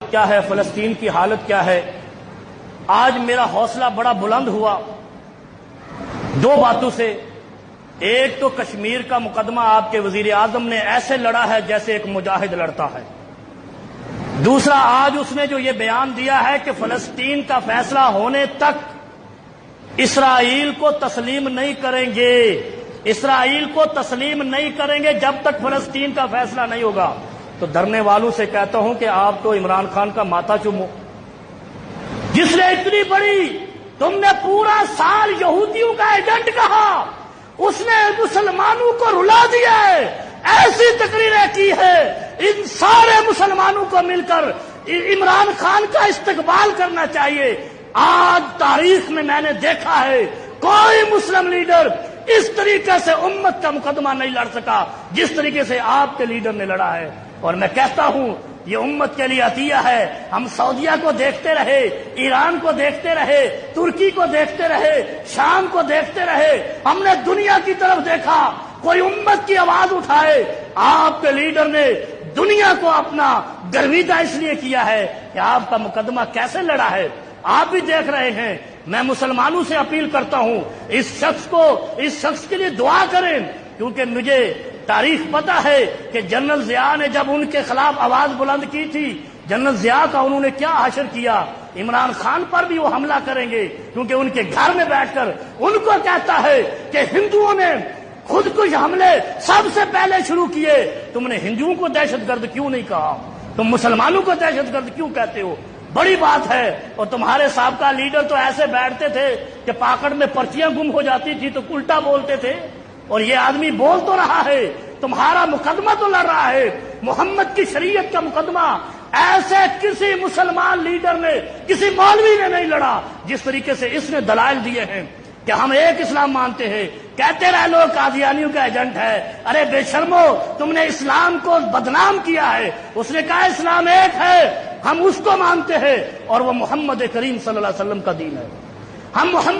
کیا ہے، فلسطین کی حالت کیا ہے۔ آج میرا حوصلہ بڑا بلند ہوا دو باتوں سے۔ ایک تو کشمیر کا مقدمہ آپ کے وزیر اعظم نے ایسے لڑا ہے جیسے ایک مجاہد لڑتا ہے۔ دوسرا، آج اس نے جو یہ بیان دیا ہے کہ فلسطین کا فیصلہ ہونے تک اسرائیل کو تسلیم نہیں کریں گے، اسرائیل کو تسلیم نہیں کریں گے جب تک فلسطین کا فیصلہ نہیں ہوگا۔ تو دھرنے والوں سے کہتا ہوں کہ آپ تو عمران خان کا ماتھا چومو، جس نے اتنی بڑی، تم نے پورا سال یہودیوں کا ایجنٹ کہا، اس نے مسلمانوں کو رلا دیا ہے، ایسی تقریریں کی ہے۔ ان سارے مسلمانوں کو مل کر عمران خان کا استقبال کرنا چاہیے۔ آج تاریخ میں نے دیکھا ہے کوئی مسلم لیڈر اس طریقے سے امت کا مقدمہ نہیں لڑ سکا جس طریقے سے آپ کے لیڈر نے لڑا ہے۔ اور میں کہتا ہوں یہ امت کے لیے عطیہ ہے۔ ہم سعودیہ کو دیکھتے رہے، ایران کو دیکھتے رہے، ترکی کو دیکھتے رہے، شام کو دیکھتے رہے، ہم نے دنیا کی طرف دیکھا، کوئی امت کی آواز اٹھائے۔ آپ کے لیڈر نے دنیا کو اپنا گرویدہ اس لیے کیا ہے کہ آپ کا مقدمہ کیسے لڑا ہے، آپ بھی دیکھ رہے ہیں۔ میں مسلمانوں سے اپیل کرتا ہوں اس شخص کے لیے دعا کریں، کیونکہ مجھے تاریخ پتہ ہے کہ جنرل ضیاء نے جب ان کے خلاف آواز بلند کی تھی، جنرل ضیاء کا انہوں نے کیا حشر کیا۔ عمران خان پر بھی وہ حملہ کریں گے کیونکہ ان کے گھر میں بیٹھ کر ان کو کہتا ہے کہ ہندوؤں نے خود کش حملے سب سے پہلے شروع کیے، تم نے ہندوؤں کو دہشت گرد کیوں نہیں کہا، تم مسلمانوں کو دہشت گرد کیوں کہتے ہو؟ بڑی بات ہے۔ اور تمہارے سابقہ لیڈر تو ایسے بیٹھتے تھے کہ پاکڑ میں پرچیاں گم ہو جاتی تھی تو الٹا بولتے تھے، اور یہ آدمی بول تو رہا ہے، تمہارا مقدمہ تو لڑ رہا ہے، محمد کی شریعت کا مقدمہ ایسے کسی مسلمان لیڈر نے، کسی مولوی نے نہیں لڑا جس طریقے سے اس نے دلائل دیے ہیں کہ ہم ایک اسلام مانتے ہیں۔ کہتے رہے لوگ قادیانیوں کا ایجنٹ ہے۔ ارے بے شرمو، تم نے اسلام کو بدنام کیا ہے۔ اس نے کہا اسلام ایک ہے، ہم اس کو مانتے ہیں اور وہ محمد کریم صلی اللہ علیہ وسلم کا دین ہے۔ ہم محمد